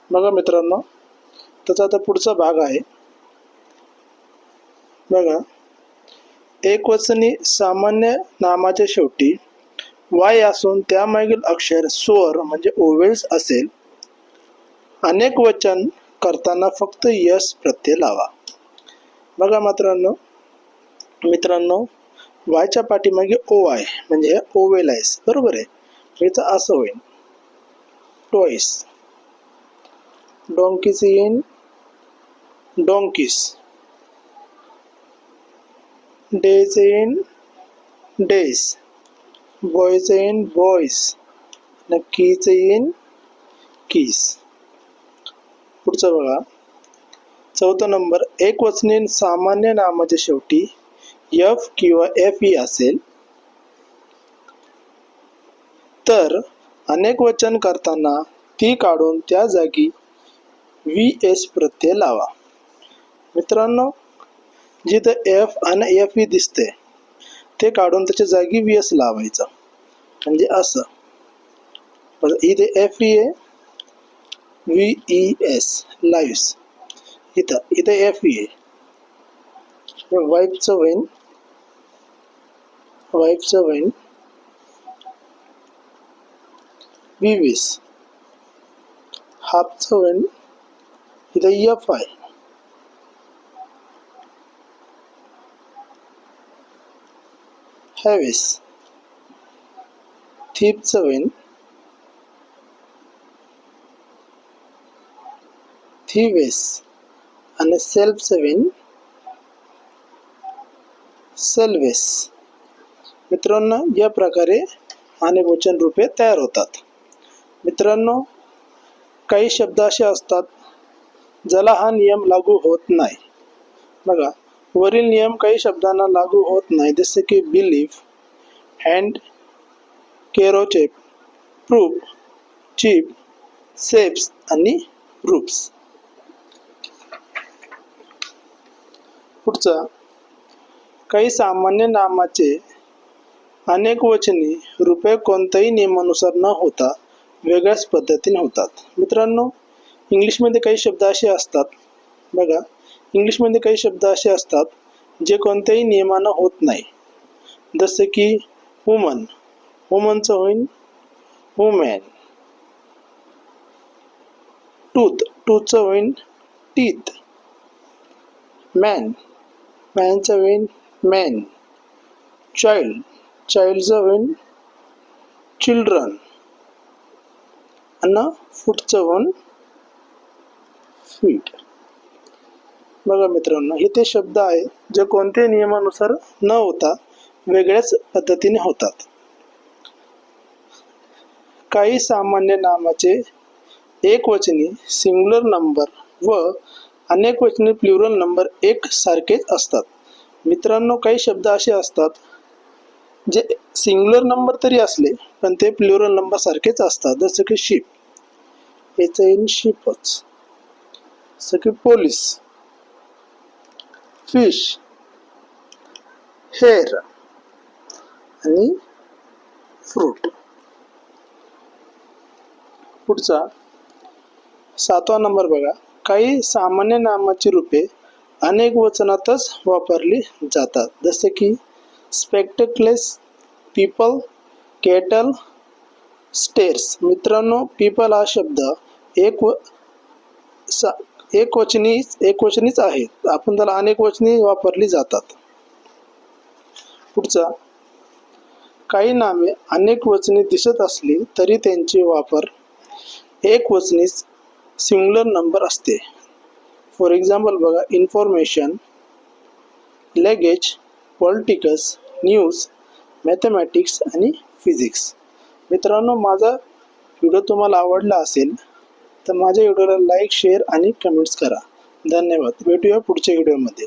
बघा मित्रांनो, त्याचा आता पुढचा भाग आहे. बघा, एकवचनी सामान्य नामाच्या शेवटी वाय असून त्यामागील अक्षर स्वर म्हणजे ओवेल्स असेल. अनेक वचन करताना फक्त यस प्रत्यय लावा. बघा मित्रांनो, वायच्या पाठीमागे ओ आहे म्हणजे हे ओवेल आहे, बरोबर आहे. याचं असं होईल, toys, donkeys in donkeys, days in days, boys in boys, keys in keys. पुढचं बघा, 4 नंबर, एकवचनी सामान्य नामाच्या शेवटी एफ किंवा एफ ई असेल तर अनेक वचन करताना ती काढून त्या जागी व्ही एस प्रत्यय लावा. मित्रांनो, जिथं एफ आणि एफ ई दिसते ते काढून त्याच्या जागी व्ही एस लावायचं, म्हणजे असं. इथे एफ ई आहे, व्ही ई एस लाईव्स, इथं एफ ई आहे. वाईफचं होईन विवीस, हाफचं होईन इथं एफ आहे. हॅवेस, थीपचं होईन थीवेस आणि सेल्फचं होईन सेल्वेस. मित्रांनो, या प्रकारे अनेक वचन रूपे तयार होतात. मित्रांनो, काही शब्द असे असतात ज्याला हा नियम लागू होत नाही. बघा, वरील नियम काही शब्दांना लागू होत नाही, जसे की belief, handkerchief, proof, chief, safes आणि रूप्स. पुढचा, काही सामान्य नामाचे अनेक वचनी रूपे कोणत्याही नियमानुसार न होता वेगळ्याच पद्धतीने होतात. मित्रांनो, इंग्लिशमध्ये काही शब्द असे असतात, बघा, इंग्लिशमध्ये काही शब्द असे असतात जे कोणत्याही नियमानं होत नाही. जसे की वुमन, वुमनचं होईन वुमॅन. टूथ, टूथचं होईन टीथ. मॅन, मॅनचं होईन मॅन. चाइल्ड, चाइल्डचं होईन चिल्ड्रन. आणि फूटचं होईन फीट. बघा मित्रांनो, हे ते शब्द आहे जे कोणत्याही नियमानुसार न होता वेगळ्याच पद्धतीने होतात. काही सामान्य नामाचे एकवचनी सिंग्युलर नंबर व अनेक वचनी प्लुरल नंबर एक सारखेच असतात. मित्रांनो, काही शब्द असे असतात जे सिंग्युलर नंबर तरी असले पण ते प्लुरल नंबर सारखेच असतात. जसं की शिप, याचं इन शिपच. जसं की पोलीस, फिश, हेअर आणि फ्रूट. पुढचा 7वा नंबर बघा, काही सामान्य नामाची रूपे अनेक वचनातच वापरली जातात. जसे की स्पेक्टेक्लेस, पीपल, केटल, स्टेअर्स. मित्रांनो, पीपल हा शब्द एकवचनीच आहे, आपण त्याला अनेक वचनी वापरली जातात. पुढचा, काही नामे अनेक वचनी दिसत असली तरी त्यांचे वापर एकवचनी सिंग्युलर नंबर असते. फॉर एक्झाम्पल बघा, information, luggage, politics, news, mathematics आणि फिजिक्स. मित्रांनो, माझा व्हिडिओ तुम्हाला आवडला असेल तर माझ्या व्हिडिओला लाईक, शेअर आणि कमेंट्स करा. धन्यवाद. भेटूया पुढच्या व्हिडिओमध्ये.